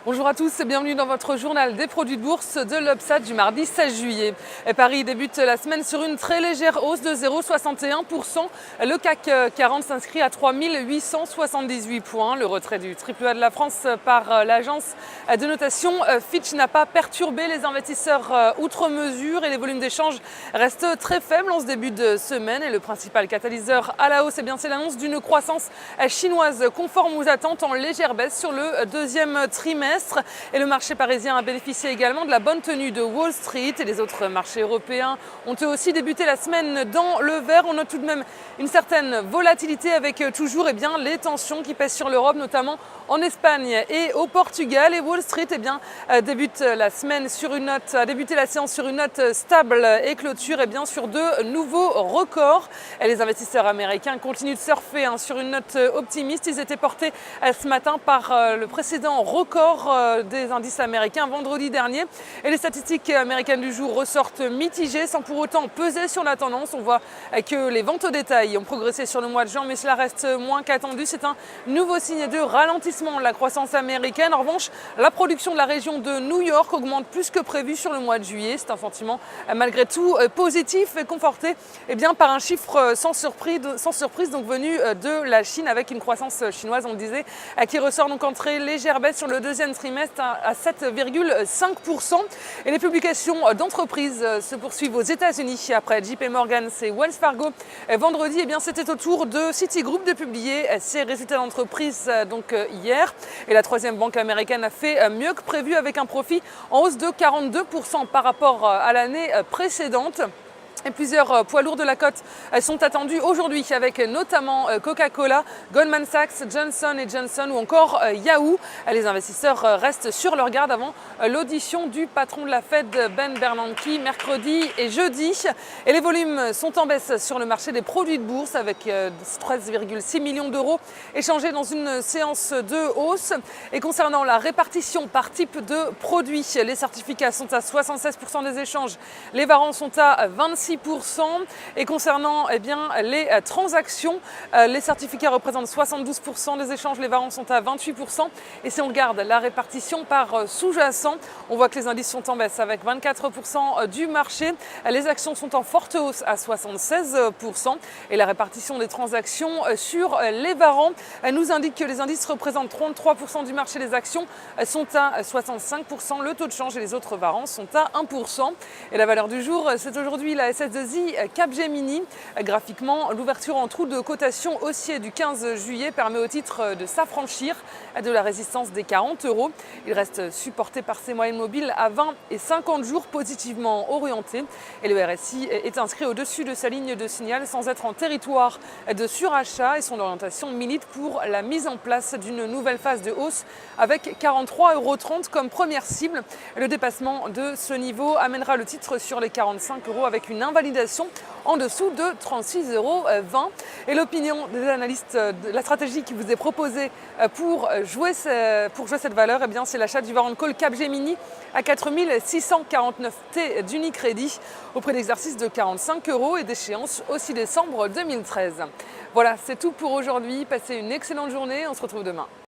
Bonjour à tous et bienvenue dans votre journal des produits de bourse de l'Obsat du mardi 16 juillet. Paris débute la semaine sur une très légère hausse de 0,61%. Le CAC 40 s'inscrit à 3878 points. Le retrait du AAA de la France par l'agence de notation Fitch n'a pas perturbé les investisseurs outre mesure et les volumes d'échange restent très faibles en ce début de semaine. Et le principal catalyseur à la hausse, c'est l'annonce d'une croissance chinoise conforme aux attentes en légère baisse sur le deuxième trimestre. Et le marché parisien a bénéficié également de la bonne tenue de Wall Street et les autres marchés européens ont eux aussi débuté la semaine dans le vert. On note tout de même une certaine volatilité avec toujours les tensions qui pèsent sur l'Europe, notamment en Espagne et au Portugal. Et Wall Street débute la semaine sur une note, a débuté la séance sur une note stable et clôture sur de nouveaux records. Et les investisseurs américains continuent de surfer sur une note optimiste. Ils étaient portés ce matin par le précédent record des indices américains vendredi dernier. Et les statistiques américaines du jour ressortent mitigées sans pour autant peser sur la tendance. On voit que les ventes au détail ont progressé sur le mois de juin, mais cela reste moins qu'attendu. C'est un nouveau signe de ralentissement de la croissance américaine. En revanche, la production de la région de New York augmente plus que prévu sur le mois de juillet. C'est un sentiment malgré tout positif et conforté par un chiffre sans surprise donc venu de la Chine avec une croissance chinoise, on le disait, qui ressort donc en très légère baisse sur le deuxième trimestre à 7,5%. Et les publications d'entreprises se poursuivent aux États-Unis après JP Morgan et Wells Fargo. Vendredi, c'était au tour de Citigroup de publier ses résultats d'entreprise hier. Et la troisième banque américaine a fait mieux que prévu avec un profit en hausse de 42% par rapport à l'année précédente. Et plusieurs poids lourds de la cote sont attendus aujourd'hui avec notamment Coca-Cola, Goldman Sachs, Johnson & Johnson ou encore Yahoo. Les investisseurs restent sur leur garde avant l'audition du patron de la Fed, Ben Bernanke, mercredi et jeudi. Et les volumes sont en baisse sur le marché des produits de bourse avec 13,6 millions d'euros échangés dans une séance de hausse. Et concernant la répartition par type de produit, les certificats sont à 76% des échanges, les warrants sont à 26%. Et concernant les transactions, les certificats représentent 72% des échanges, les warrants sont à 28%. Et si on regarde la répartition par sous-jacent, on voit que les indices sont en baisse avec 24% du marché. Les actions sont en forte hausse à 76%. Et la répartition des transactions sur les warrants nous indique que les indices représentent 33% du marché, les actions sont à 65%, le taux de change et les autres warrants sont à 1%. Et la valeur du jour, c'est aujourd'hui la SS2I Capgemini. Graphiquement, l'ouverture en trou de cotation haussier du 15 juillet permet au titre de s'affranchir de la résistance des 40 €. Il reste supporté par ses moyennes mobiles à 20 et 50 jours positivement orientés. Et le RSI est inscrit au-dessus de sa ligne de signal sans être en territoire de surachat et son orientation milite pour la mise en place d'une nouvelle phase de hausse avec 43,30 € comme première cible. Le dépassement de ce niveau amènera le titre sur les 45 € avec une invalidation en dessous de 36,20 €. Et l'opinion des analystes, la stratégie qui vous est proposée pour jouer cette valeur, c'est l'achat du warrant call Capgemini à 4649 T d'Unicredit au prix d'exercice de 45 € et d'échéance au 6 décembre 2013. Voilà, c'est tout pour aujourd'hui. Passez une excellente journée. On se retrouve demain.